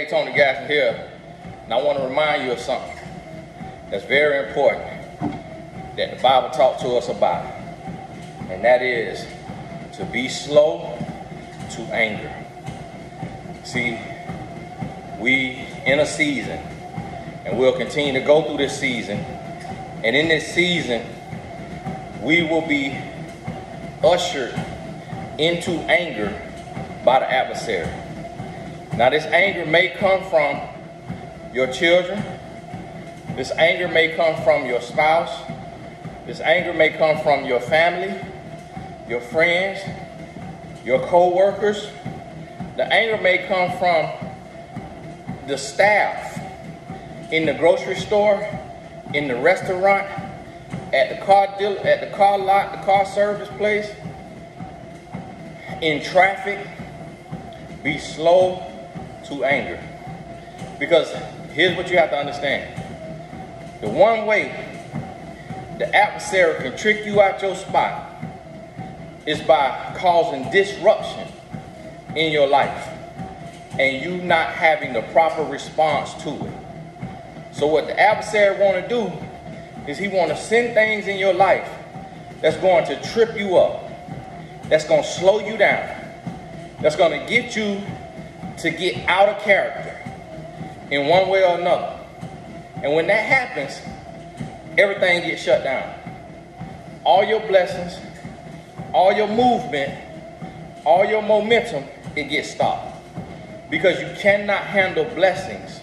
Tony Gaston here, and I want to remind you of something that's very important that the Bible talks to us about, and that is to be slow to anger. See, we in a season, and we'll continue to go through this season, and in this season, we will be ushered into anger by the adversary. Now, this anger may come from your children. This anger may come from your spouse. This anger may come from your family, your friends, your co-workers. The anger may come from the staff in the grocery store, in the restaurant, at the car lot, the car service place, in traffic. Be slow to anger. Because here's what you have to understand. The one way the adversary can trick you out your spot is by causing disruption in your life and you not having the proper response to it. So what the adversary want to do is he want to send things in your life that's going to trip you up, that's going to slow you down, that's going to get you to get out of character in one way or another. And when that happens, everything gets shut down. All your blessings, all your movement, all your momentum, it gets stopped. Because you cannot handle blessings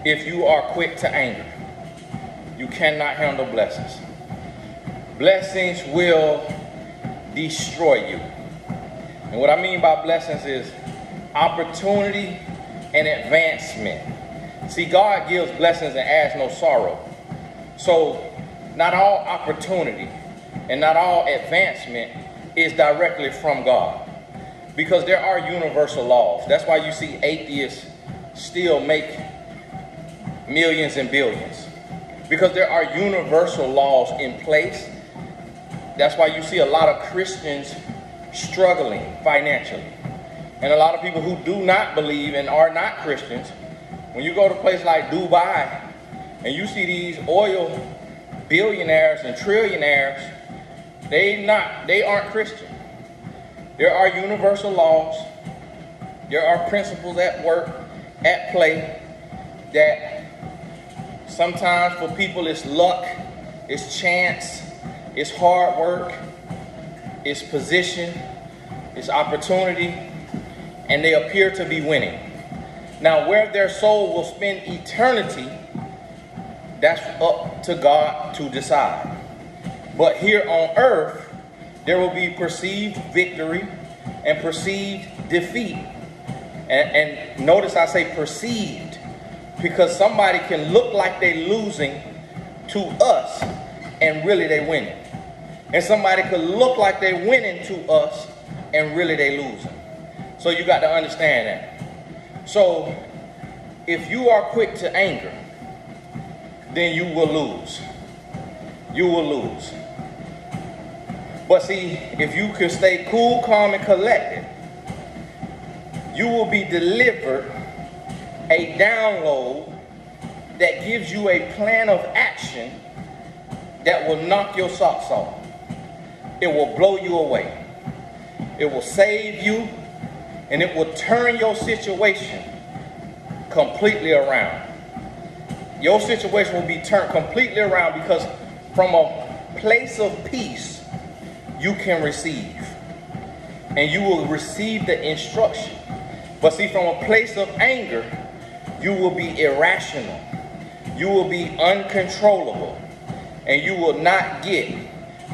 if you are quick to anger. You cannot handle blessings. Blessings will destroy you. And what I mean by blessings is opportunity and advancement. See, God gives blessings and adds no sorrow. So not all opportunity and not all advancement is directly from God. Because there are universal laws. That's why you see atheists still make millions and billions. Because there are universal laws in place. That's why you see a lot of Christians struggling financially. And a lot of people who do not believe and are not Christians, when you go to a place like Dubai and you see these oil billionaires and trillionaires, they aren't Christian. There are universal laws. There are principles at work, at play, that sometimes for people it's luck, it's chance, it's hard work, it's position, it's opportunity, and they appear to be winning. Now, where their soul will spend eternity, that's up to God to decide. But here on earth, there will be perceived victory and perceived defeat. And notice I say perceived, because somebody can look like they're losing to us and really they winning. And somebody could look like they're winning to us and really they losing. So you got to understand that. So if you are quick to anger, then you will lose. You will lose. But see, if you can stay cool, calm, and collected, you will be delivered a download that gives you a plan of action that will knock your socks off. It will blow you away. It will save you, and it will turn your situation completely around. Your situation will be turned completely around because from a place of peace, you can receive. And you will receive the instruction. But see, from a place of anger, you will be irrational. You will be uncontrollable. And you will not get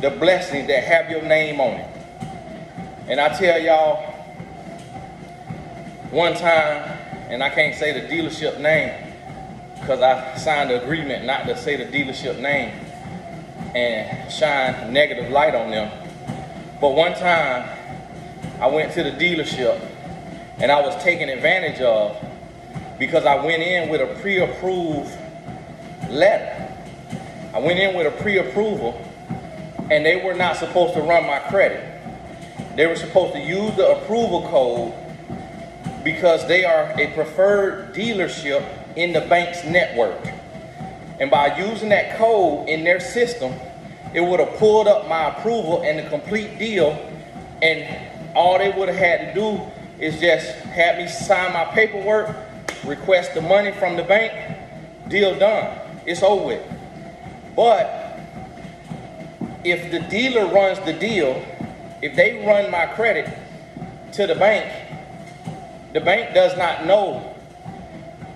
the blessings that have your name on it. And I tell y'all, one time, and I can't say the dealership name because I signed an agreement not to say the dealership name and shine negative light on them. But one time, I went to the dealership and I was taken advantage of because I went in with a pre-approved letter. I went in with a pre-approval and they were not supposed to run my credit. They were supposed to use the approval code because they are a preferred dealership in the bank's network. And by using that code in their system, it would have pulled up my approval and the complete deal, and all they would have had to do is just have me sign my paperwork, request the money from the bank, deal done. It's over with. But if the dealer runs the deal, if they run my credit to the bank does not know,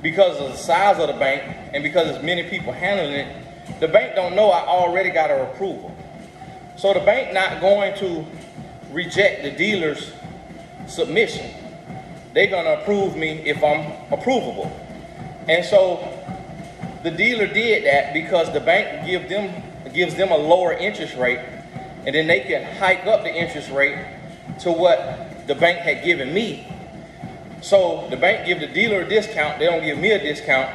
because of the size of the bank and because there's many people handling it, the bank don't know I already got an approval. So the bank not going to reject the dealer's submission. They're gonna approve me if I'm approvable. And so the dealer did that because the bank gives them a lower interest rate, and then they can hike up the interest rate to what the bank had given me. So the bank give the dealer a discount, they don't give me a discount,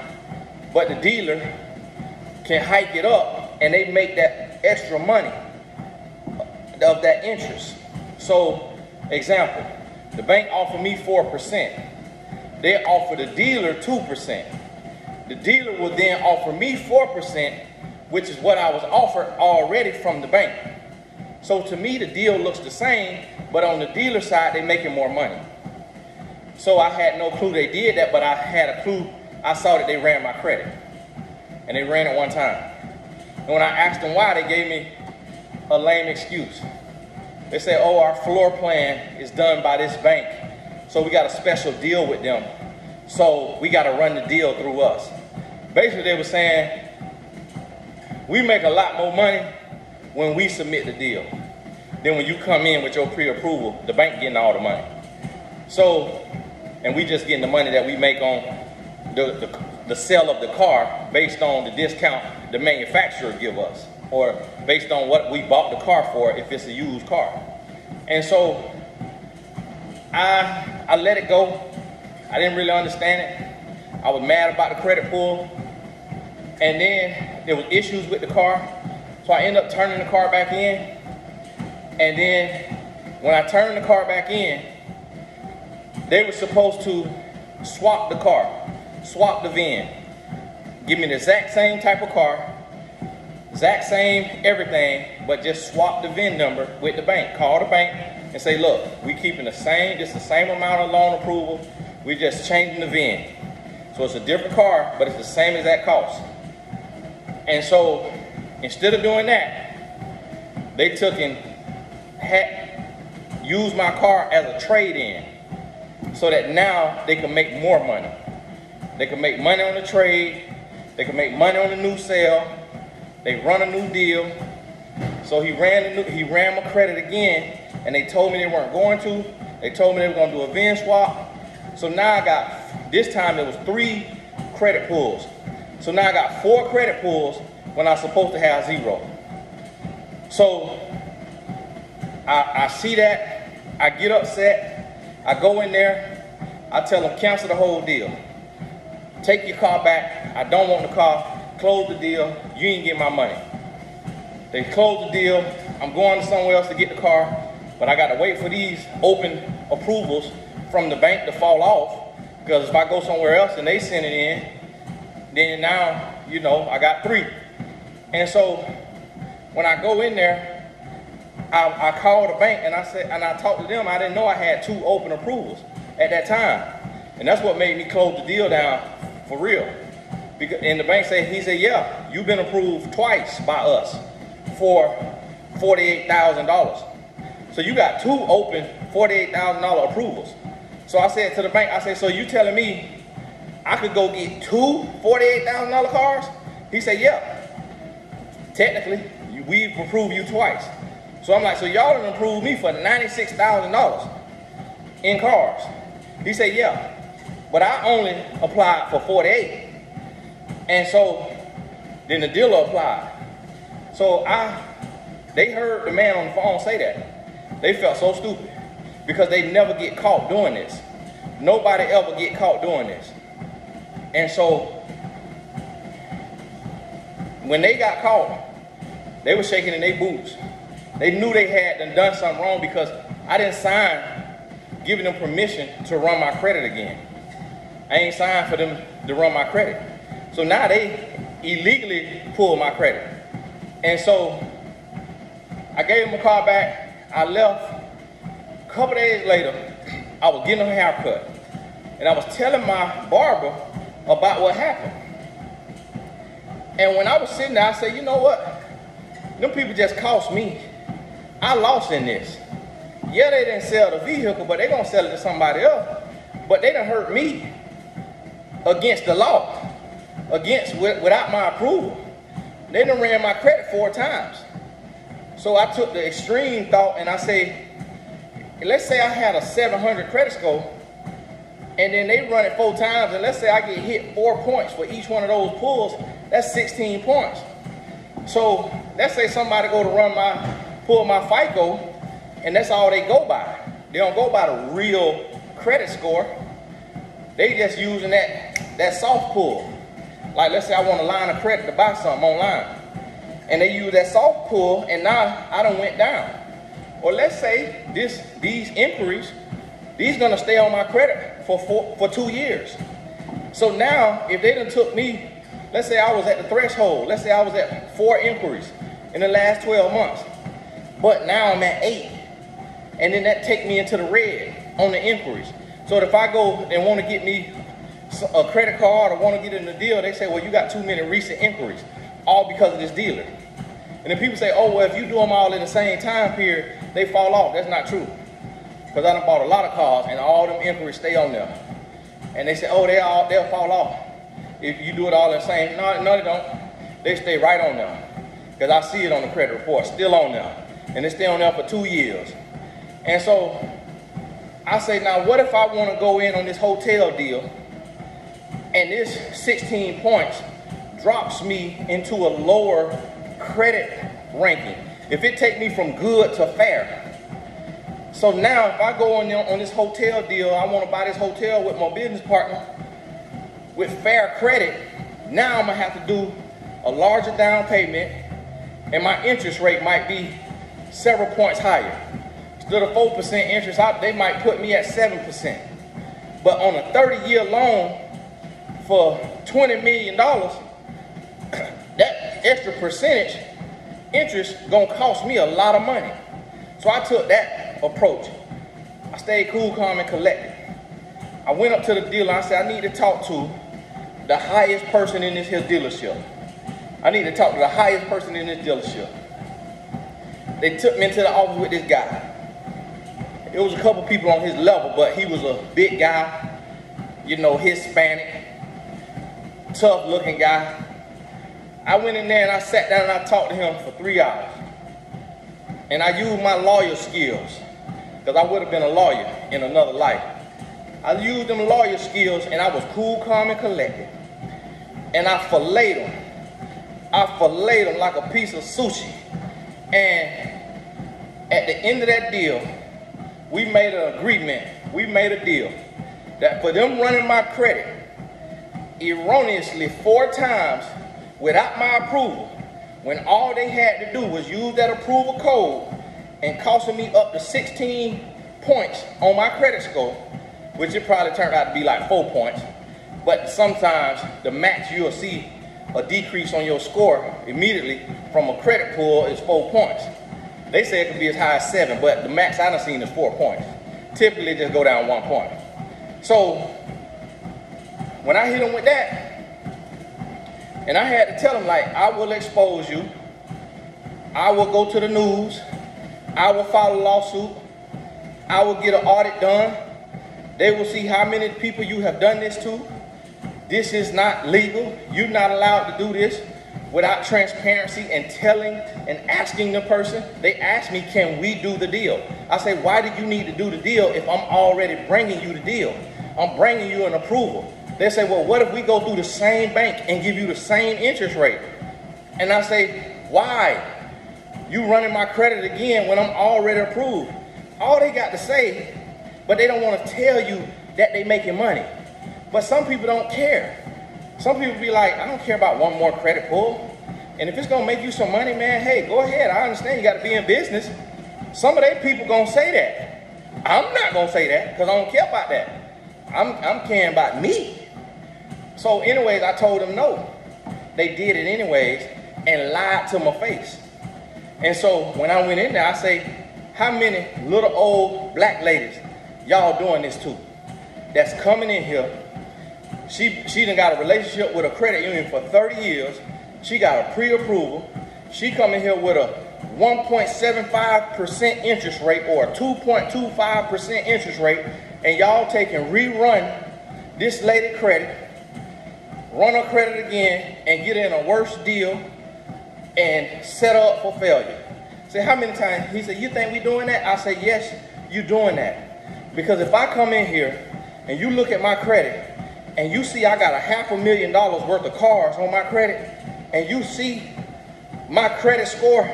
but the dealer can hike it up and they make that extra money of that interest. So, example, the bank offered me 4%. They offer the dealer 2%. The dealer will then offer me 4%, which is what I was offered already from the bank. So to me, the deal looks the same, but on the dealer side, they're making more money. So I had no clue they did that, but I had a clue. I saw that they ran my credit, and they ran it one time. And when I asked them why, they gave me a lame excuse. They said, oh, our floor plan is done by this bank, so we got a special deal with them, so we got to run the deal through us. Basically, they were saying, we make a lot more money when we submit the deal than when you come in with your pre-approval. The bank getting all the money. So, and we just getting the money that we make on the sale of the car based on the discount the manufacturer give us, or based on what we bought the car for if it's a used car. And so I let it go. I didn't really understand it. I was mad about the credit pull. And then there was issues with the car. So I ended up turning the car back in. And then when I turned the car back in, they were supposed to swap the car, swap the VIN, give me the exact same type of car, exact same everything, but just swap the VIN number with the bank. Call the bank and say, look, we keeping the same, just the same amount of loan approval, we just changing the VIN. So it's a different car, but it's the same exact cost. And so instead of doing that, they took and used my car as a trade-in, so that now they can make more money. They can make money on the trade, they can make money on the new sale, they run a new deal. So he ran my credit again, and they told me they weren't going to. They told me they were going to do a VIN swap. So now I got, this time it was 3 credit pulls. So now I got 4 credit pulls when I was supposed to have 0. So I see that, I get upset, I go in there, I tell them cancel the whole deal. Take your car back, I don't want the car, close the deal, you ain't get my money. They close the deal, I'm going somewhere else to get the car, but I gotta wait for these open approvals from the bank to fall off, because if I go somewhere else and they send it in, then now, you know, I got 3. And so when I go in there, I called the bank and I talked to them. I didn't know I had 2 open approvals at that time. And that's what made me close the deal down for real. And the bank said, he said, yeah, you've been approved twice by us for $48,000. So you got 2 open $48,000 approvals. So I said to the bank, I said, so you telling me I could go get 2 $48,000 cars? He said, yeah. Technically, we've approved you twice. So I'm like, so y'all done approved me for $96,000 in cars. He said, yeah, but I only applied for 48. And so then the dealer applied. So they heard the man on the phone say that. They felt so stupid because they never get caught doing this. Nobody ever get caught doing this. And so when they got caught, they were shaking in their boots. They knew they had done something wrong because I didn't sign giving them permission to run my credit again. I ain't signed for them to run my credit. So now they illegally pulled my credit. And so I gave them a call back. I left. A couple days later, I was getting a haircut. And I was telling my barber about what happened. And when I was sitting there, I said, you know what? Them people just cost me. I lost in this. Yeah, they didn't sell the vehicle, but they gonna sell it to somebody else. But they done hurt me against the law, without my approval. They done ran my credit 4 times. So I took the extreme thought and I say, let's say I had a 700 credit score, and then they run it 4 times, and let's say I get hit 4 points for each one of those pulls, that's 16 points. So let's say somebody go to pull my FICO, and that's all they go by. They don't go by the real credit score. They just using that soft pull. Like let's say I want a line of credit to buy something online, and they use that soft pull, and now I done went down. Or let's say these inquiries, these gonna stay on my credit for 2 years. So now if they done took me, let's say I was at the threshold, let's say I was at 4 inquiries in the last 12 months, but now I'm at 8, and then that take me into the red on the inquiries. So if I go and want to get me a credit card or want to get in the deal, they say, well, you got too many recent inquiries, all because of this dealer. And then people say, oh, well, if you do them all in the same time period, they fall off. That's not true. Because I done bought a lot of cars and all them inquiries stay on there. And they say, oh, they'll fall off if you do it all in the same. No, they don't. They stay right on there. Because I see it on the credit report, still on there. And they stay on there for 2 years. And so I say, now what if I want to go in on this hotel deal and this 16 points drops me into a lower credit ranking? If it take me from good to fair. So now if I go on this hotel deal, I want to buy this hotel with my business partner with fair credit, now I'm going to have to do a larger down payment, and my interest rate might be several points higher. Instead of 4% interest, they might put me at 7%. But on a 30-year loan for $20 million, that extra percentage interest gonna cost me a lot of money. So I took that approach. I stayed cool, calm, and collected. I went up to the dealer. I said, I need to talk to the highest person in this here dealership. I need to talk to the highest person in this dealership. They took me into the office with this guy. It was a couple people on his level, but he was a big guy, you know, Hispanic, tough looking guy. I went in there and I sat down and I talked to him for 3 hours. And I used my lawyer skills, because I would have been a lawyer in another life. I used them lawyer skills and I was cool, calm, and collected. And I filleted him. I filleted him like a piece of sushi. And at the end of that deal, we made an agreement. We made a deal that for them running my credit erroneously 4 times without my approval, when all they had to do was use that approval code and costing me up to 16 points on my credit score, which it probably turned out to be like 4 points. But sometimes the max you'll see a decrease on your score immediately from a credit pull is 4 points. They say it could be as high as 7, but the max I done seen is 4 points. Typically just go down 1 point. So when I hit them with that, and I had to tell them, like, I will expose you. I will go to the news. I will file a lawsuit. I will get an audit done. They will see how many people you have done this to. This is not legal. You're not allowed to do this without transparency and telling and asking the person. They asked me, can we do the deal? I say, why do you need to do the deal if I'm already bringing you the deal? I'm bringing you an approval. They say, well, what if we go through the same bank and give you the same interest rate? And I say, why? You running my credit again when I'm already approved. All they got to say, but they don't want to tell you that they making money. But some people don't care. Some people be like, I don't care about one more credit pull. And if it's gonna make you some money, man, hey, go ahead. I understand you gotta be in business. Some of they people gonna say that. I'm not gonna say that because I don't care about that. I'm caring about me. So anyways, I told them no. They did it anyways and lied to my face. And so when I went in there, I say, how many little old black ladies y'all doing this to? That's coming in here. She done got a relationship with a credit union for 30 years. She got a pre-approval. She coming here with a 1.75% interest rate or a 2.25% interest rate, and y'all taking rerun this lady credit, run her credit again, and get in a worse deal and set her up for failure. Say, how many times? He said, you think we doing that? I said, yes, you doing that. Because if I come in here and you look at my credit and you see I got $500,000 worth of cars on my credit, and you see my credit score,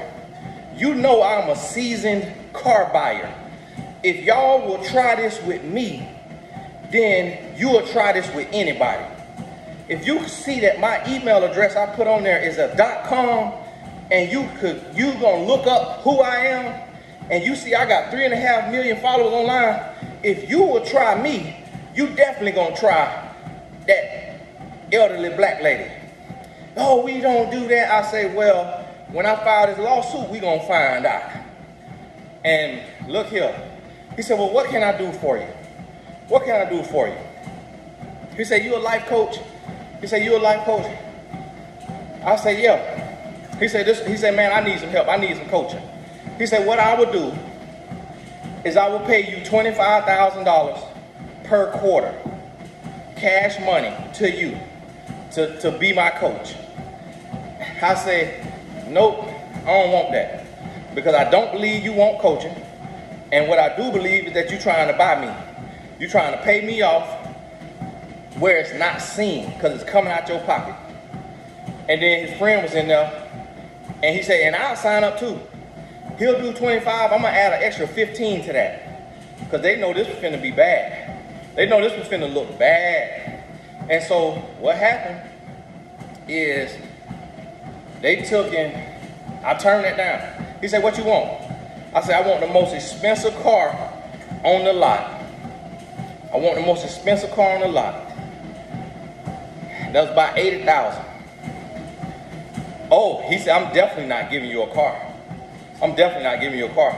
you know I'm a seasoned car buyer. If y'all will try this with me, then you will try this with anybody. If you see that my email address I put on there is a .com, and you gonna look up who I am, and you see I got 3.5 million followers online, if you will try me, you definitely gonna try that elderly black lady. Oh, we don't do that. I say, well, when I file this lawsuit, we gonna find out. And look here. He said, well, what can I do for you? What can I do for you? He said, you a life coach? He said, you a life coach? I said, yeah. He said, man, I need some help. I need some coaching. He said, what I would do is I will pay you $25,000 per quarter, cash money to you, to be my coach. I said, nope, I don't want that, because I don't believe you want coaching, and what I do believe is that you're trying to buy me. You're trying to pay me off where it's not seen, because it's coming out your pocket. And then his friend was in there, and he said, and I'll sign up too. He'll do 25, I'm gonna add an extra 15 to that, because they know this was finna be bad. They know this was finna look bad. And so what happened is they took and I turned it down. He said, what you want? I said, I want the most expensive car on the lot. I want the most expensive car on the lot. That was about $80,000. Oh, he said, I'm definitely not giving you a car. I'm definitely not giving you a car.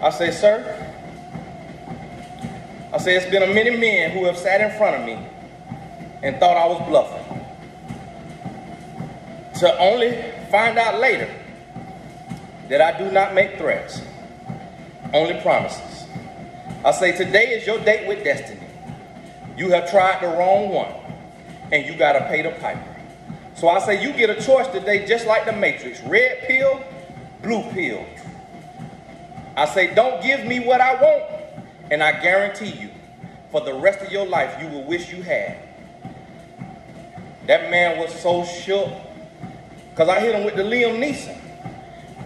I say, sir, I say, it's been many men who have sat in front of me and thought I was bluffing, to only find out later that I do not make threats, only promises. I say, today is your date with destiny. You have tried the wrong one, and you gotta pay the piper. So I say, you get a choice today, just like the Matrix, red pill, blue pill. I say, don't give me what I want, and I guarantee you, for the rest of your life, you will wish you had. That man was so shook, because I hit him with the Liam Neeson.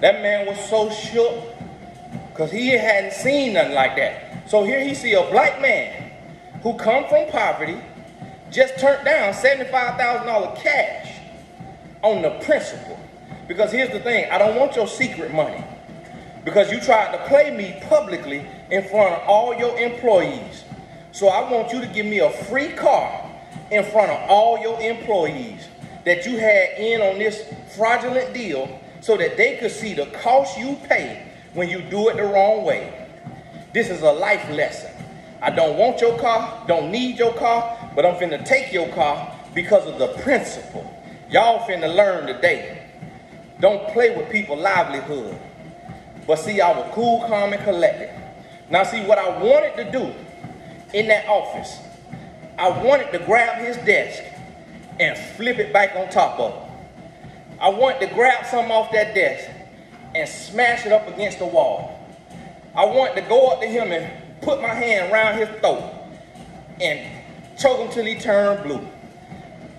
That man was so shook, because he hadn't seen nothing like that. So here he see a black man who come from poverty, just turned down $75,000 cash on the principle. Because here's the thing, I don't want your secret money, because you tried to play me publicly in front of all your employees. So I want you to give me a free car in front of all your employees that you had in on this fraudulent deal, so that they could see the cost you pay when you do it the wrong way. This is a life lesson. I don't want your car, don't need your car, but I'm finna take your car because of the principle. Y'all finna learn today. Don't play with people's livelihood. But see, I was cool, calm, and collected. Now see, what I wanted to do in that office, I wanted to grab his desk and flip it back on top of him. I wanted to grab something off that desk and smash it up against the wall. I wanted to go up to him and put my hand around his throat and choke him till he turned blue.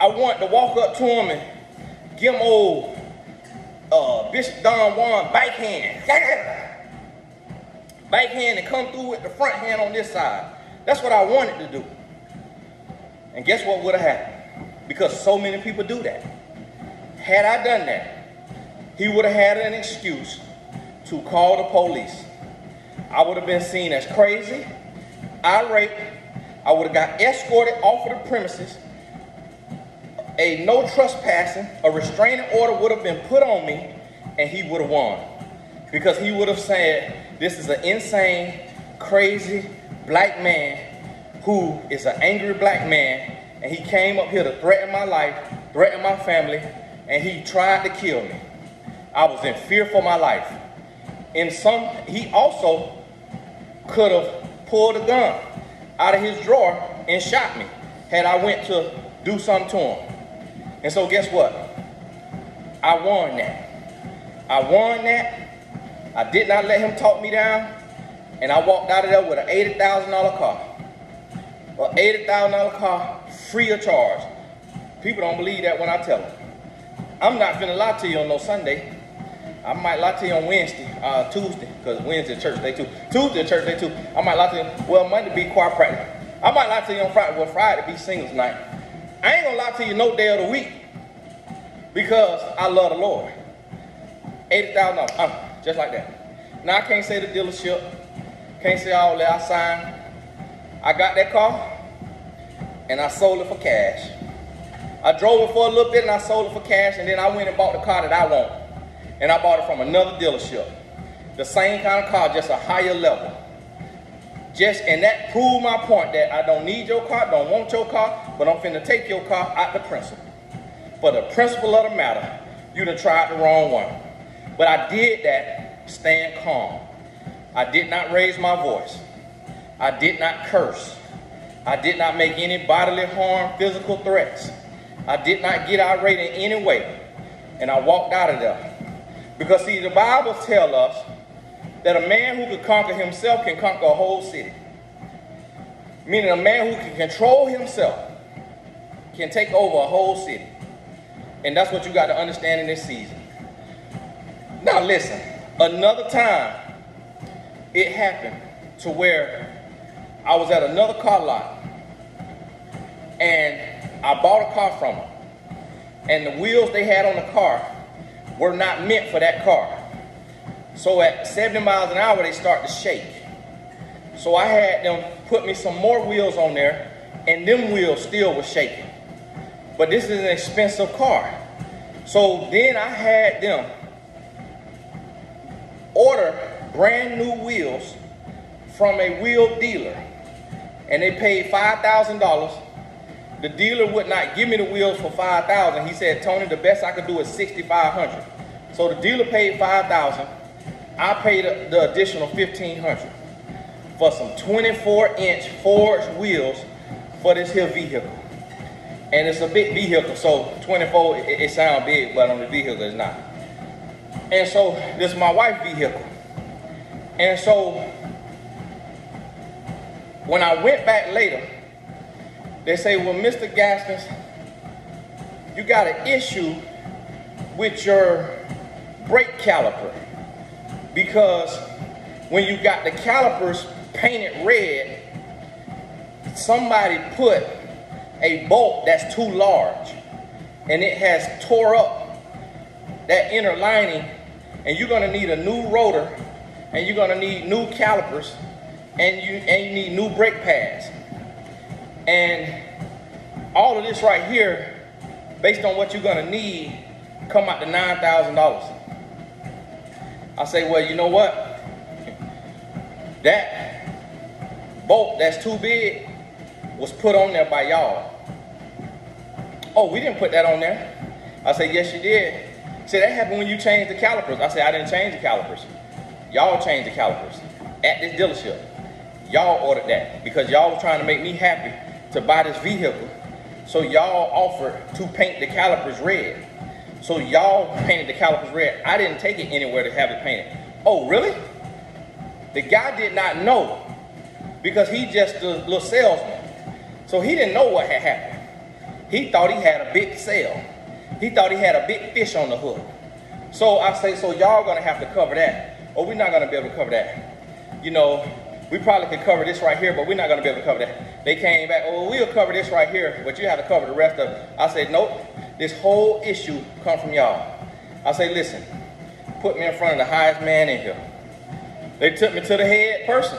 I wanted to walk up to him and give him old Bishop Don Juan backhand. Backhand and come through with the front hand on this side. That's what I wanted to do. And guess what would have happened? Because so many people do that. Had I done that, he would have had an excuse to call the police. I would have been seen as crazy, irate. I would have got escorted off of the premises. A no trespassing, a restraining order would have been put on me, and he would have won. Because he would have said, this is an insane, crazy black man who is an angry black man, and he came up here to threaten my life, threaten my family, and he tried to kill me. I was in fear for my life. He also could have pulled a gun out of his drawer and shot me had I went to do something to him. And so guess what? I won that. I won that. I did not let him talk me down, and I walked out of there with an $80,000 car. An $80,000 car, free of charge. People don't believe that when I tell them. I'm not finna lie to you on no Sunday. I might lie to you on Wednesday, Tuesday, because Wednesday church day too. Tuesday church day too. I might lie to you, well, Monday be choir practice. I might lie to you on Friday, well, Friday be singles night. I ain't gonna lie to you no day of the week, because I love the Lord. $80,000, just like that. Now I can't say the dealership, can't say all that. I signed. I got that car, and I sold it for cash. I drove it for a little bit, and I sold it for cash, and then I went and bought the car that I want. And I bought it from another dealership. The same kind of car, just a higher level. And that proved my point that I don't need your car, don't want your car, but I'm finna take your car out the principle. For the principle of the matter, you done tried the wrong one. But I did that staying calm. I did not raise my voice. I did not curse. I did not make any bodily harm, physical threats. I did not get irate in any way. And I walked out of there. Because see, the Bible tells us that a man who can conquer himself can conquer a whole city. Meaning a man who can control himself can take over a whole city. And that's what you got to understand in this season. Now listen, another time it happened to where I was at another car lot and I bought a car from them. And the wheels they had on the car were not meant for that car. So at 70 miles an hour, they start to shake. So I had them put me some more wheels on there, and them wheels still were shaking. But this is an expensive car. So then I had them order brand new wheels from a wheel dealer, and they paid $5,000. The dealer would not give me the wheels for $5,000. He said, Tony, the best I could do is $6,500. So the dealer paid $5,000. I paid the additional $1,500 for some 24-inch forged wheels for this here vehicle. And it's a big vehicle, so 24, it sounds big, but on the vehicle it's not. And so this is my wife's vehicle. And so when I went back later, they say, well, Mr. Gaskins, you got an issue with your brake caliper, because when you got the calipers painted red, somebody put a bolt that's too large, and it has tore up that inner lining, and you're gonna need a new rotor, and you're gonna need new calipers, and you need new brake pads. And all of this right here, based on what you're gonna need, come out to $9,000. I say, well, you know what? That bolt that's too big was put on there by y'all. Oh, we didn't put that on there. I said, yes, you did. See, that happened when you changed the calipers. I said, I didn't change the calipers. Y'all changed the calipers at this dealership. Y'all ordered that because y'all were trying to make me happy to buy this vehicle. So y'all offered to paint the calipers red. So y'all painted the calipers red. I didn't take it anywhere to have it painted. Oh, really? The guy did not know because he just a little salesman. So he didn't know what had happened. He thought he had a big sale. He thought he had a big fish on the hook. So I say, so y'all gonna have to cover that. Oh, we're not gonna be able to cover that. You know, we probably could cover this right here, but we're not gonna be able to cover that. They came back, oh, we'll cover this right here, but you have to cover the rest of it. I said, nope, this whole issue come from y'all. I say, listen, put me in front of the highest man in here. They took me to the head person.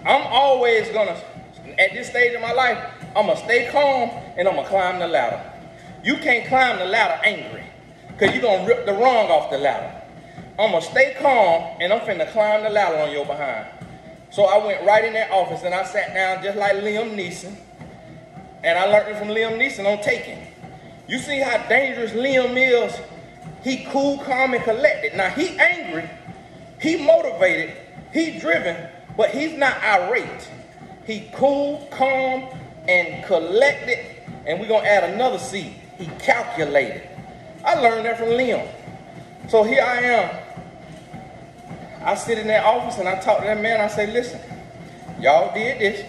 I'm always gonna, at this stage of my life, I'm gonna stay calm and I'm gonna climb the ladder. You can't climb the ladder angry, because you're gonna rip the rung off the ladder. I'm gonna stay calm and I'm finna climb the ladder on your behind. So I went right in that office and I sat down just like Liam Neeson. And I learned it from Liam Neeson on Taken. You see how dangerous Liam is? He cool, calm, and collected. Now he angry, he motivated, he driven, but he's not irate. He cool, calm, and collected, and we're gonna add another C. He calculated. I learned that from Liam. So here I am. I sit in that office and I talk to that man. I say, listen, y'all did this.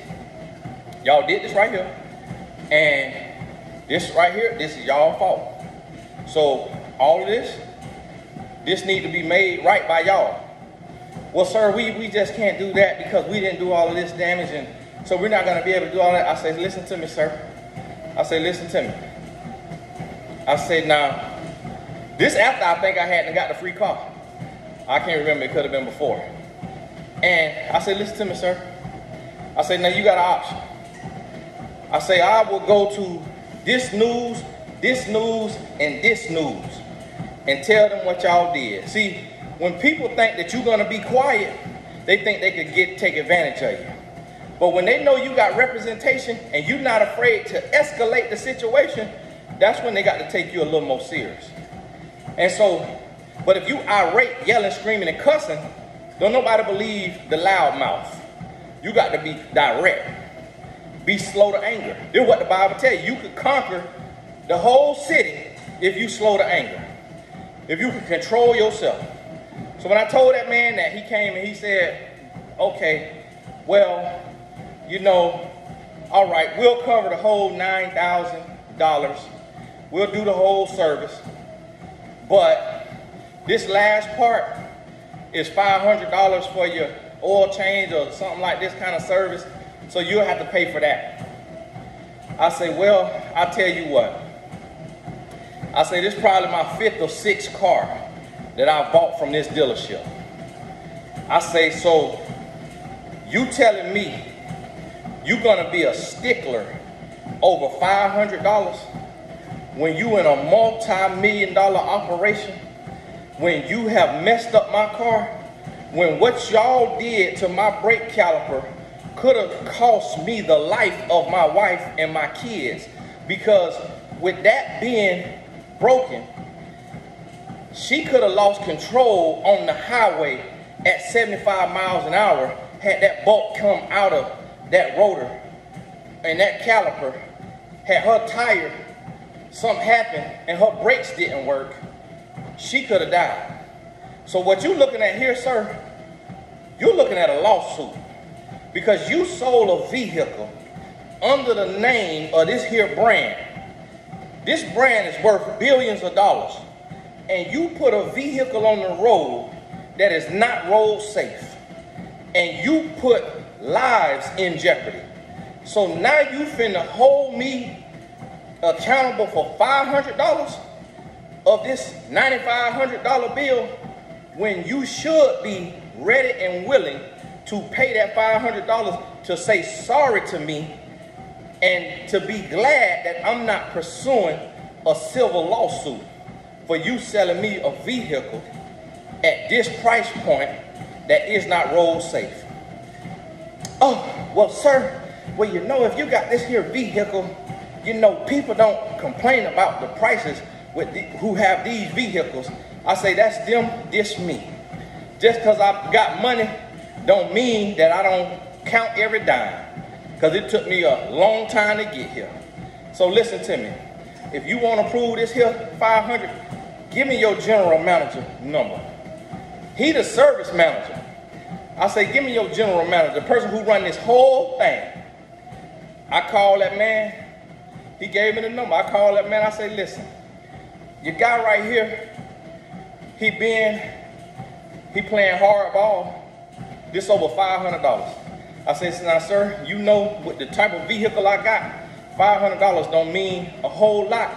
Y'all did this right here. And this right here, this is y'all fault. So all of this need to be made right by y'all. Well, sir, we just can't do that because we didn't do all of this damage, and so we're not going to be able to do all that. I say, listen to me, sir. I say, listen to me. I say, now, this after I think I hadn't got the free car. I can't remember, it could have been before. And I say, listen to me, sir. I say, now you got an option. I say, I will go to this news, and this news, and tell them what y'all did. See, when people think that you're gonna be quiet, they think they could take advantage of you. But when they know you got representation and you're not afraid to escalate the situation, that's when they got to take you a little more serious. And so, but if you irate, yelling, screaming, and cussing, don't nobody believe the loud mouth. You got to be direct. Be slow to anger. This is what the Bible tells you. You could conquer the whole city if you slow to anger. If you can control yourself. So when I told that man that, he came and he said, okay, well, you know, all right, we'll cover the whole $9,000. We'll do the whole service. But this last part is $500 for your oil change or something like this kind of service. So you'll have to pay for that. I say, well, I'll tell you what. I say, this is probably my 5th or 6th car that I bought from this dealership. I say, so you telling me you're gonna be a stickler over $500 when you in a multi-million-dollar operation, when you have messed up my car, when what y'all did to my brake caliper could have cost me the life of my wife and my kids, because with that being broken, she could have lost control on the highway at 75 miles an hour had that bolt come out of that rotor and that caliper, had her tire, something happened and her brakes didn't work, she could have died. So what you're looking at here, sir, you're looking at a lawsuit because you sold a vehicle under the name of this here brand. This brand is worth billions of dollars, and you put a vehicle on the road that is not road safe, and you put lives in jeopardy. So now you finna hold me accountable for $500 of this $9,500 bill when you should be ready and willing to pay that $500 to say sorry to me and to be glad that I'm not pursuing a civil lawsuit for you selling me a vehicle at this price point that is not road safe. Oh, well, sir, well, you know, if you got this here vehicle, you know, people don't complain about the prices with who have these vehicles. I say, that's them, this me. Just because I got money don't mean that I don't count every dime, because it took me a long time to get here. So listen to me. If you want to prove this here 500, give me your general manager number. He the service manager. I say, give me your general manager, the person who run this whole thing. I call that man. He gave me the number. I call that man. I say, listen, your guy right here, he playing hardball. This over $500. I said, now, sir, you know, with the type of vehicle I got, $500 don't mean a whole lot,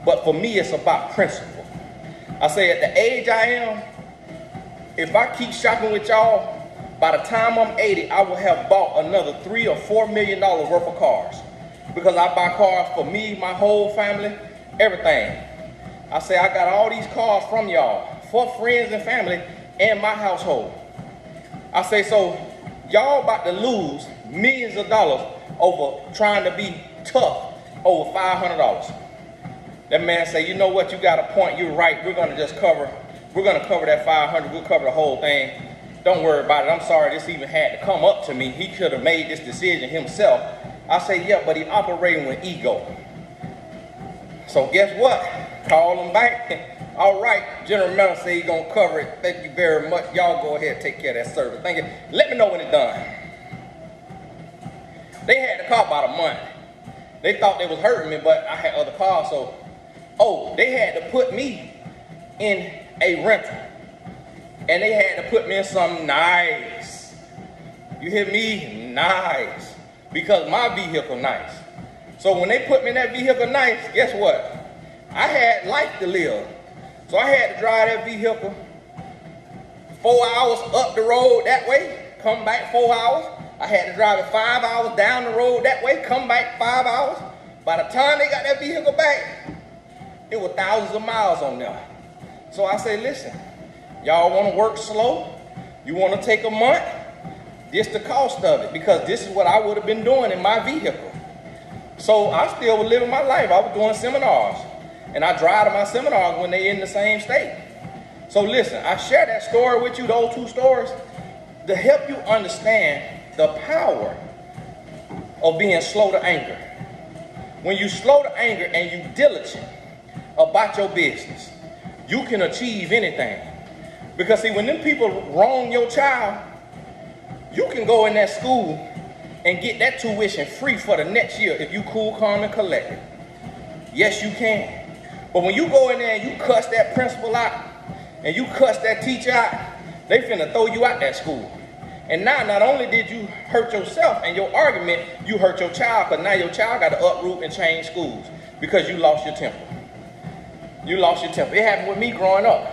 but for me, it's about principle. I say, at the age I am, if I keep shopping with y'all By the time I'm 80, I will have bought another $3 or $4 million worth of cars. Because I buy cars for me, my whole family, everything. I say I got all these cars from y'all, for friends and family, and my household. I say, so y'all about to lose millions of dollars over trying to be tough over $500. That man say, you know what, you got a point, you're right, we're gonna cover that 500, we'll cover the whole thing. Don't worry about it, I'm sorry this even had to come up to me. He could have made this decision himself. I say, yeah, but he operating with ego. So guess what? Call him back. All right, General Manager say he's gonna cover it. Thank you very much. Y'all go ahead and take care of that service. Thank you. Let me know when it's done. They had the car about a month. They thought they was hurting me, but I had other cars, so, they had to put me in a rental. And they had to put me in something nice. You hear me? Nice. Because my vehicle nice. So when they put me in that vehicle nice, guess what? I had life to live. So I had to drive that vehicle 4 hours up the road that way, come back 4 hours. I had to drive it 5 hours down the road that way, come back 5 hours. By the time they got that vehicle back, it was thousands of miles on there. So I say, listen, y'all want to work slow? You want to take a month? This the cost of it, because this is what I would have been doing in my vehicle. So I still was living my life. I was doing seminars, and I drive to my seminars when they in the same state. So listen, I share that story with you, those two stories, to help you understand the power of being slow to anger. When you slow to anger and you diligent about your business, you can achieve anything. Because see, when them people wrong your child, you can go in that school and get that tuition free for the next year if you cool, calm, and collected. Yes, you can. But when you go in there and you cuss that principal out and you cuss that teacher out, they finna throw you out that school. And now, not only did you hurt yourself and your argument, you hurt your child, because now your child got to uproot and change schools because you lost your temper. You lost your temper. It happened with me growing up.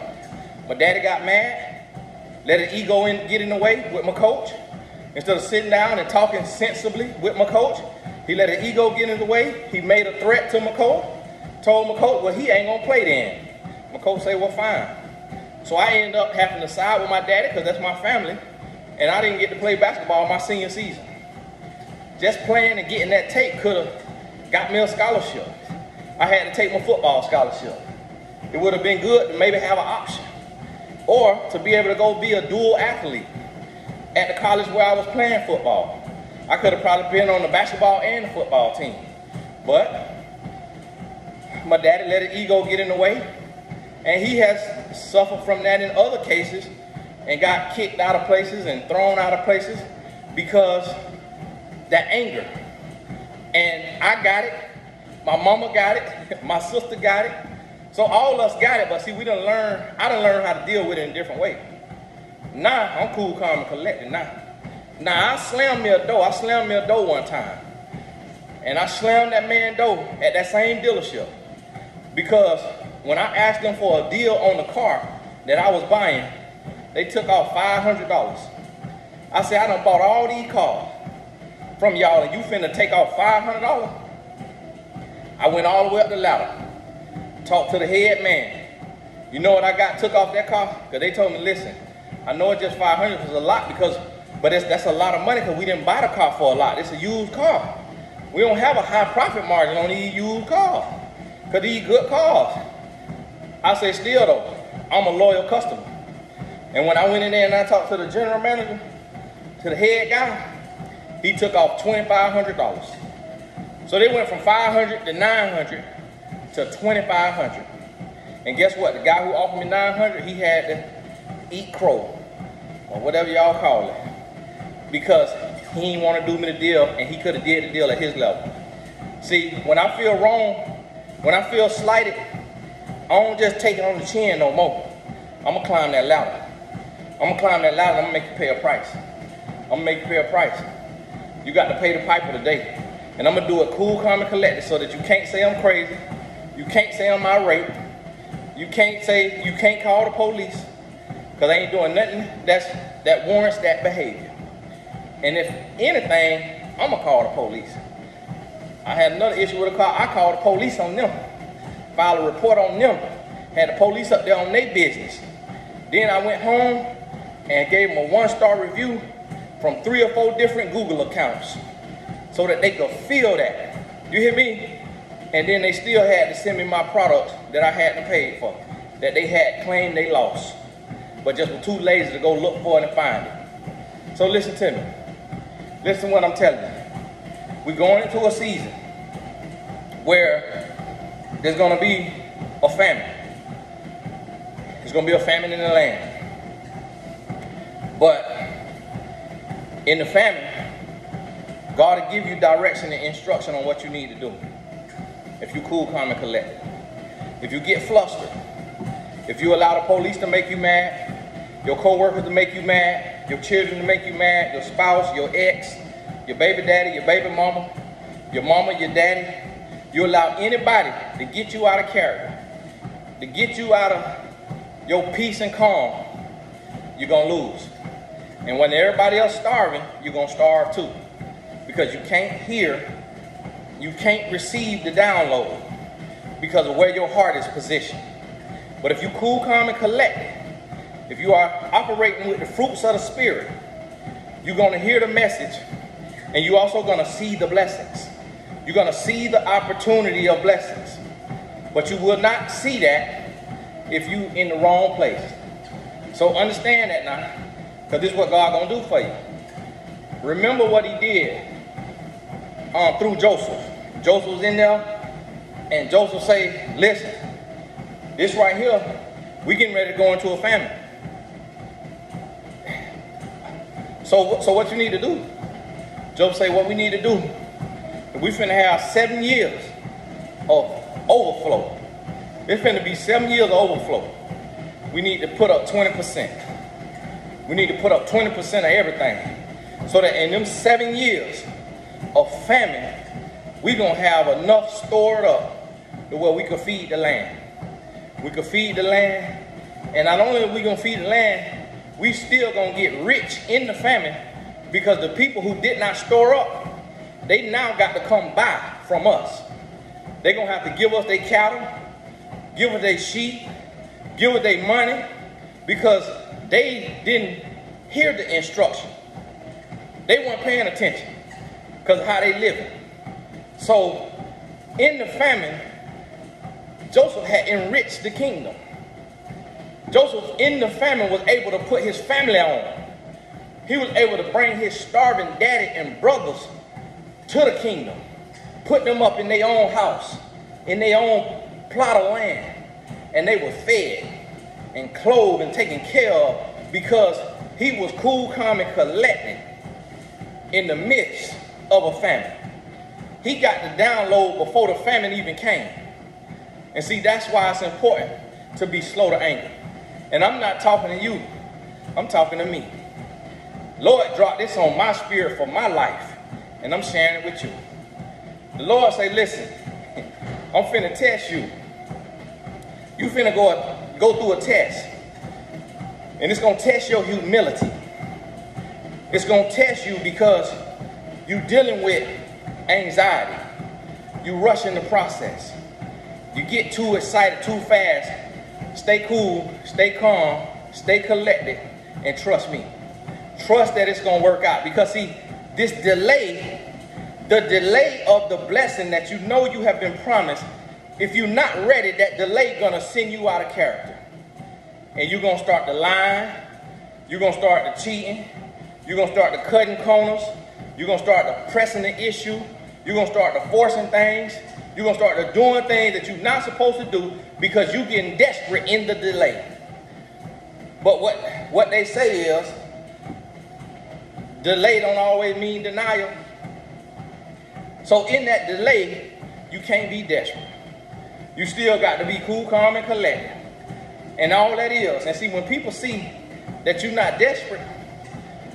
My daddy got mad, let his ego get in the way with my coach. Instead of sitting down and talking sensibly with my coach, he let his ego get in the way. He made a threat to my coach, told my coach, well, he ain't gonna play then. My coach said, well, fine. So I ended up having to side with my daddy, because that's my family, and I didn't get to play basketball my senior season. Just playing and getting that tape could have got me a scholarship. I had to take my football scholarship. It would have been good to maybe have an option, or to be able to go be a dual athlete at the college where I was playing football. I could have probably been on the basketball and the football team. But my daddy let his ego get in the way, and he has suffered from that in other cases and got kicked out of places and thrown out of places because that anger. And I got it, my mama got it, my sister got it. So all of us got it, but see, I done learned how to deal with it in a different way. Now, I'm cool, calm, and collected now. Now, I slammed me a door one time. And I slammed that man door at that same dealership. Because when I asked them for a deal on the car that I was buying, they took off $500. I said, I done bought all these cars from y'all, and you finna take off $500? I went all the way up the ladder, talked to the head man. You know what I got took off that car? Because they told me, listen, I know it's just $500, it's a lot, but that's a lot of money, because we didn't buy the car for a lot. It's a used car. We don't have a high profit margin on these used cars, because these good cars. I say, still though, I'm a loyal customer. And when I went in there and I talked to the general manager, to the head guy, he took off $2,500. So they went from $500 to $900 to $2,500. And guess what? The guy who offered me $900, he had to eat crow, or whatever y'all call it, because he didn't want to do me the deal, and he could have did the deal at his level. See, when I feel wrong, when I feel slighted, I don't just take it on the chin no more. I'm gonna climb that ladder. I'm gonna climb that ladder, and I'm gonna make you pay a price. I'm gonna make you pay a price. You got to pay the piper today. And I'm gonna do it cool, calm, and collected, so that you can't say I'm crazy. You can't say I'm irate. You can't call the police. Because I ain't doing nothing that warrants that behavior. And if anything, I'm going to call the police. I had another issue with a car. I called the police on them. Filed a report on them. Had the police up there on their business. Then I went home and gave them a 1-star review from 3 or 4 different Google accounts so that they could feel that. You hear me? And then they still had to send me my product that I hadn't paid for, that they had claimed they lost, but just were too lazy to go look for it and find it. So listen to me. Listen to what I'm telling you. We're going into a season where there's going to be a famine. There's going to be a famine in the land. But in the famine, God will give you direction and instruction on what you need to do. If you cool, calm, and collected. If you get flustered, if you allow the police to make you mad, your co-workers to make you mad, your children to make you mad, your spouse, your ex, your baby daddy, your baby mama, your daddy, you allow anybody to get you out of character, to get you out of your peace and calm, you're going to lose. And when everybody else starving, you're going to starve too. Because you can't hear, you can't receive the download because of where your heart is positioned. But if you cool, calm, and collected, if you are operating with the fruits of the Spirit, you're going to hear the message, and you're also going to see the blessings. You're going to see the opportunity of blessings. But you will not see that if you're in the wrong place. So understand that now, because this is what God going to do for you. Remember what he did through Joseph. Joseph was in there, and Joseph say, listen, this right here, we getting ready to go into a famine. So what you need to do? Joseph say, what we need to do, we finna have 7 years of overflow. It's finna be 7 years of overflow. We need to put up 20%. We need to put up 20% of everything. So that in them 7 years of famine, we're going to have enough stored up to where we can feed the land. We can feed the land. And not only are we going to feed the land, we still going to get rich in the famine, because the people who did not store up, they now got to come buy from us. They're going to have to give us their cattle, give us their sheep, give us their money, because they didn't hear the instruction. They weren't paying attention because of how they living. So in the famine, Joseph had enriched the kingdom. Joseph in the famine was able to put his family on. He was able to bring his starving daddy and brothers to the kingdom, put them up in their own house, in their own plot of land, and they were fed and clothed and taken care of because he was cool, calm, and collected in the midst of a famine. He got the download before the famine even came. And see, that's why it's important to be slow to anger. And I'm not talking to you, I'm talking to me. Lord dropped this on my spirit for my life, and I'm sharing it with you. The Lord say, listen, I'm finna test you. You finna go through a test, and it's gonna test your humility. It's gonna test you because you're dealing with anxiety. You rush in the process. You get too excited too fast. Stay cool, stay calm, stay collected, and trust me. Trust that it's gonna work out, because see, this delay, the delay of the blessing that you know you have been promised, if you're not ready, that delay gonna send you out of character. And you're gonna start to lying, you're gonna start to cheating, you're gonna start to cutting corners, you're gonna start to pressing the issue, you're gonna start to forcing things, you're gonna start to doing things that you're not supposed to do because you're getting desperate in the delay. But what they say is, delay don't always mean denial. So in that delay, you can't be desperate. You still got to be cool, calm, and collected. And all that is. And see, when people see that you're not desperate,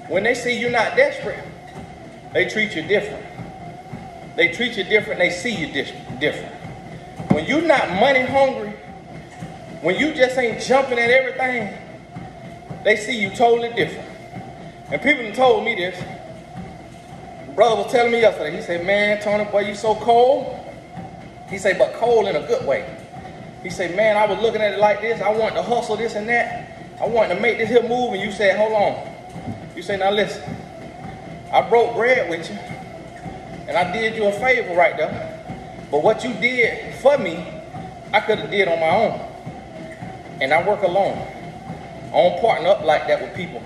when they see you're not desperate, they treat you different. They treat you different, they see you different. When you're not money hungry, when you just ain't jumping at everything, they see you totally different. And people have told me this. Brother was telling me yesterday, he said, man, Tony, boy, you so cold. He said, but cold in a good way. He said, man, I was looking at it like this. I wanted to hustle this and that. I wanted to make this here move. And you said, hold on. You said, now listen, I broke bread with you. And I did you a favor right there. But what you did for me, I could have did on my own. And I work alone. I don't partner up like that with people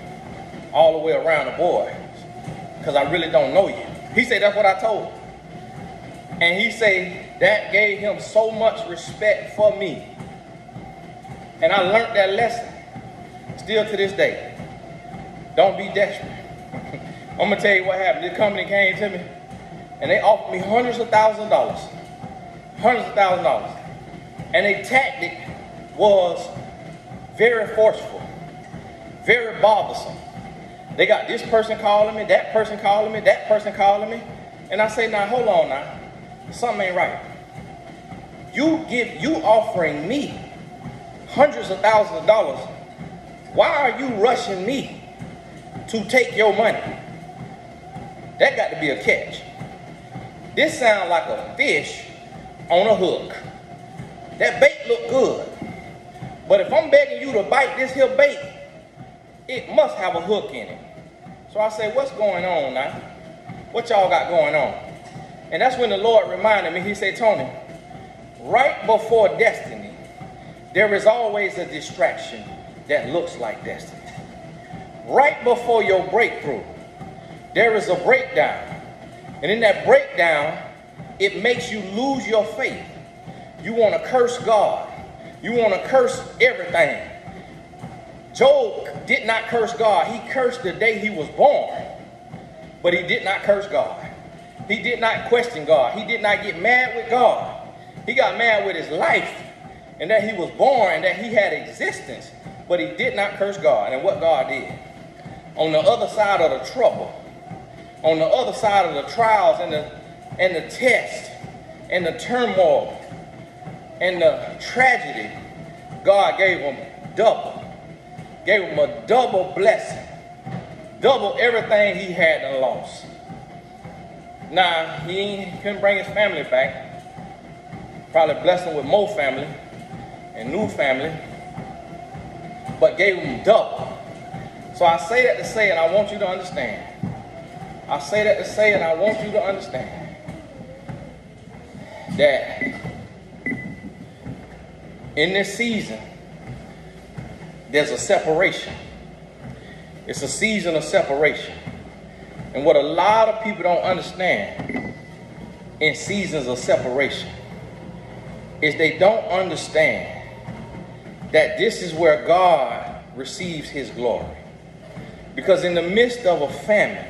all the way around the board. Because I really don't know you. He said, that's what I told him. And he said, that gave him so much respect for me. And I learned that lesson. Still to this day. Don't be desperate. I'm going to tell you what happened. This company came to me. And they offered me hundreds of thousands of dollars. Hundreds of thousands of dollars. And their tactic was very forceful. Very bothersome. They got this person calling me, that person calling me, that person calling me. And I say, now, hold on now. Something ain't right. You offering me hundreds of thousands of dollars. Why are you rushing me to take your money? That got to be a catch. This sounds like a fish on a hook. That bait look good. But if I'm begging you to bite this here bait, it must have a hook in it. So I said, what's going on now? What y'all got going on? And that's when the Lord reminded me. He said, Tony, right before destiny, there is always a distraction that looks like destiny. Right before your breakthrough, there is a breakdown. And in that breakdown, it makes you lose your faith. You want to curse God. You want to curse everything. Job did not curse God. He cursed the day he was born. But he did not curse God. He did not question God. He did not get mad with God. He got mad with his life and that he was born and that he had existence. But he did not curse God. And what God did. On the other side of the trouble, on the other side of the trials and the test and the turmoil and the tragedy, God gave him double. Gave him a double blessing. Double everything he had and lost. Now, he couldn't bring his family back. Probably blessed him with more family and new family. But gave him double. So I say that to say, and I want you to understand. I say that to say, and I want you to understand that in this season, there's a separation. It's a season of separation. And what a lot of people don't understand in seasons of separation is they don't understand that this is where God receives his glory. Because in the midst of a famine,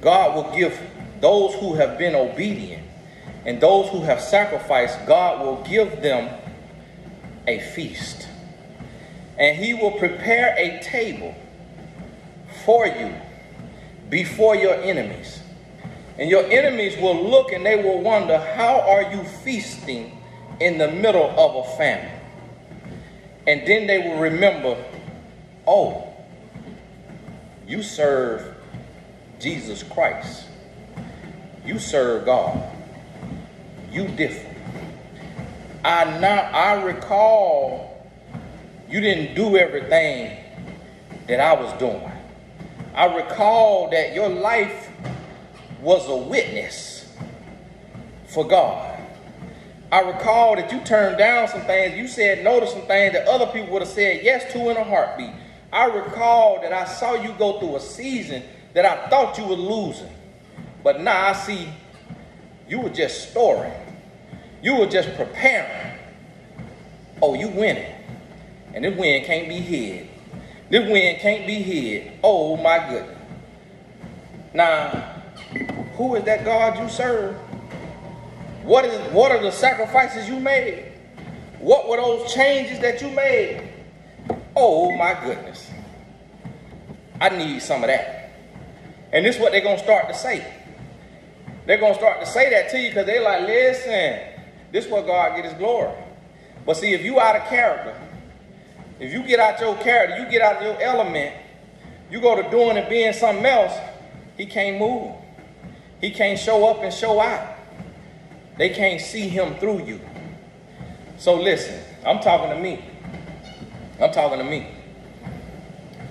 God will give those who have been obedient and those who have sacrificed, God will give them a feast. And he will prepare a table for you before your enemies. And your enemies will look and they will wonder, how are you feasting in the middle of a famine? And then they will remember, oh, you serve Jesus Christ. You serve God. You different. I recall you didn't do everything that I was doing. I recall that your life was a witness for God. I recall that you turned down some things. You said no to some things that other people would have said yes to in a heartbeat. I recall that I saw you go through a season that I thought you were losing. But now I see you were just storing. You were just preparing. Oh, you winning. And this win can't be hid. This win can't be hid. Oh my goodness. Now, who is that God you serve? What are the sacrifices you made? What were those changes that you made? Oh my goodness. I need some of that. And this is what they're going to start to say. They're going to start to say that to you because they're like, listen, this is where God get his glory. But see, if you out of character, If you get out your character, you get out your element, you go to doing and being something else, he can't move. He can't show up and show out. They can't see him through you. So listen, I'm talking to me. I'm talking to me.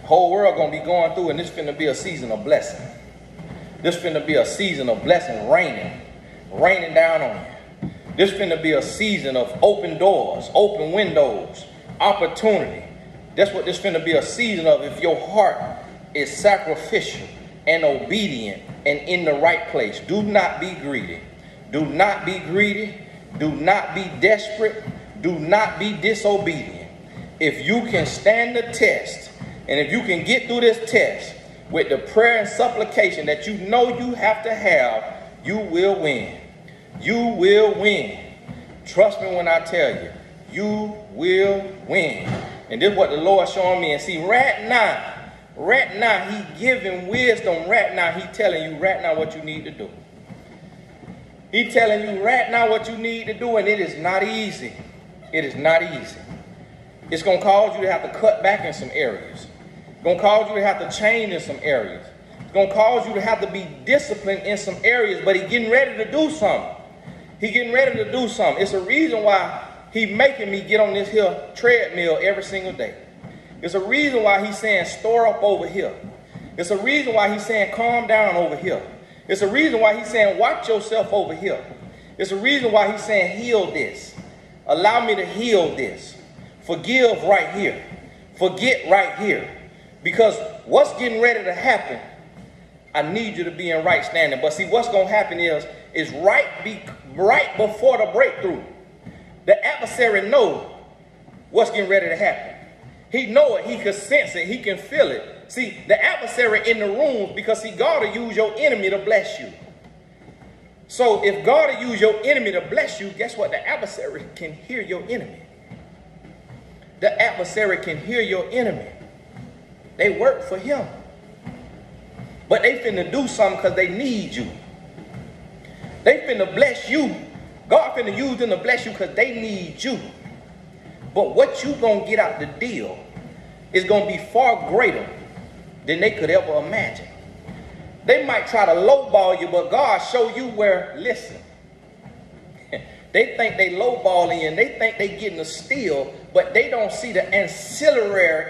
Whole world gonna be going through, and this finna be a season of blessing. This finna be a season of blessing raining down on you. This finna be a season of open doors, open windows, opportunity. That's what this finna be a season of if your heart is sacrificial and obedient and in the right place. Do not be greedy. Do not be greedy. Do not be desperate. Do not be disobedient. If you can stand the test, and if you can get through this test with the prayer and supplication that you know you have to have, you will win. You will win. Trust me when I tell you, you will win. And this is what the Lord showing me. And see, right now, he giving wisdom. Right now, he telling you right now what you need to do. He telling you right now what you need to do, and it is not easy. It is not easy. It's going to cause you to have to cut back in some areas. It's going to cause you to have to change in some areas. It's going to cause you to have to be disciplined in some areas, but he's getting ready to do something. He's getting ready to do something. It's a reason why he's making me get on this here treadmill every single day. It's a reason why he's saying store up over here. It's a reason why he's saying calm down over here. It's a reason why he's saying watch yourself over here. It's a reason why he's saying heal this. Allow me to heal this. Forgive right here. Forget right here. Because what's getting ready to happen, I need you to be in right standing. But see, what's going to happen is right before the breakthrough, the adversary knows what's getting ready to happen. He know it. He can sense it. He can feel it. See, the adversary in the rooms, because see, God will use your enemy to bless you. So if God will use your enemy to bless you, guess what? The adversary can hear your enemy. The adversary can hear your enemy. They work for him. But they finna do something because they need you. They finna bless you. God finna use them to bless you because they need you. But what you gonna get out the deal is gonna be far greater than they could ever imagine. They might try to lowball you, but God show you where, listen, they think they lowballing you and they think they getting a steal, but they don't see the ancillary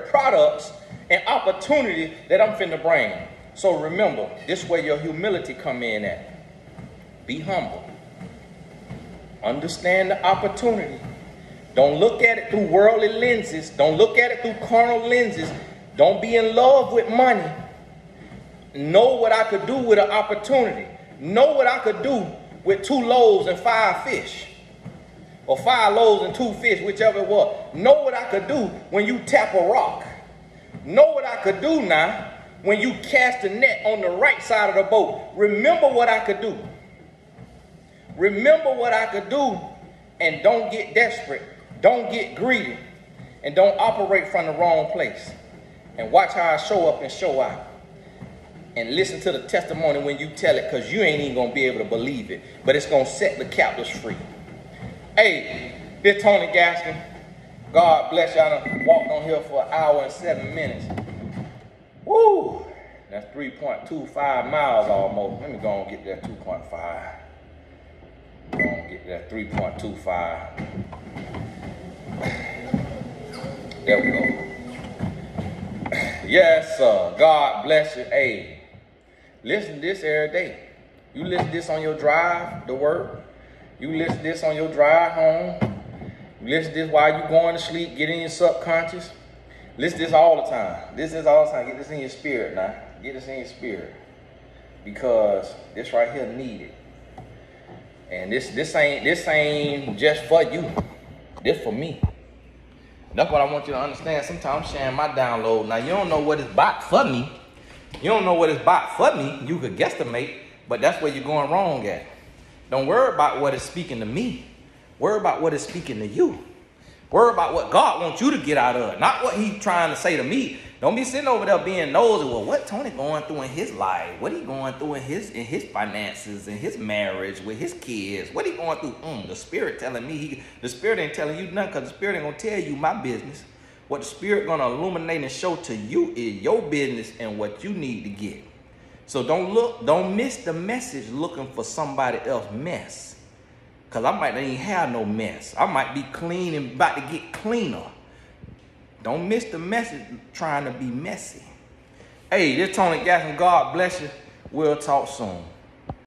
products and opportunity that I'm finna bring. So remember, this way your humility come in at. Be humble. Understand the opportunity. Don't look at it through worldly lenses. Don't look at it through carnal lenses. Don't be in love with money. Know what I could do with an opportunity. Know what I could do with 2 loaves and 5 fish. Or 5 loaves and 2 fish, whichever it was. Know what I could do when you tap a rock. Know what I could do now when you cast a net on the right side of the boat. Remember what I could do. Remember what I could do, and don't get desperate. Don't get greedy. And don't operate from the wrong place. And watch how I show up and show out. And listen to the testimony when you tell it, because you ain't even going to be able to believe it. But it's going to set the captives free. Hey, this Tony Gaskin. God bless y'all. I walked on here for 1 hour and 7 minutes. Woo! That's 3.25 miles almost. Let me go and get that 2.5. Go and get that 3.25. There we go. Yes, sir. God bless you. Hey, listen to this every day. You listen to this on your drive to work. You listen to this on your drive home. You listen to this while you're going to sleep. Get in your subconscious. Listen to this all the time. This is all the time. Get this in your spirit now. Get this in your spirit. Because this right here needed. And this ain't just for you. This for me. That's what I want you to understand. Sometimes I'm sharing my download. Now, you don't know what it's about for me. You don't know what it's about for me. You could guesstimate, but that's where you're going wrong at. Don't worry about what it's speaking to me. Worry about what it's speaking to you. Worry about what God wants you to get out of it. Not what he's trying to say to me. Don't be sitting over there being nosy. Well, what Tony going through in his life? What he going through in his finances, in his marriage, with his kids? What he going through? The Spirit telling me. The Spirit ain't telling you nothing, because the Spirit ain't going to tell you my business. What the Spirit going to illuminate and show to you is your business and what you need to get. So don't miss the message looking for somebody else's mess. Because I might not even have no mess. I might be clean and about to get cleaner. Don't miss the message trying to be messy. Hey, this Tony Gaston. God bless you. We'll talk soon.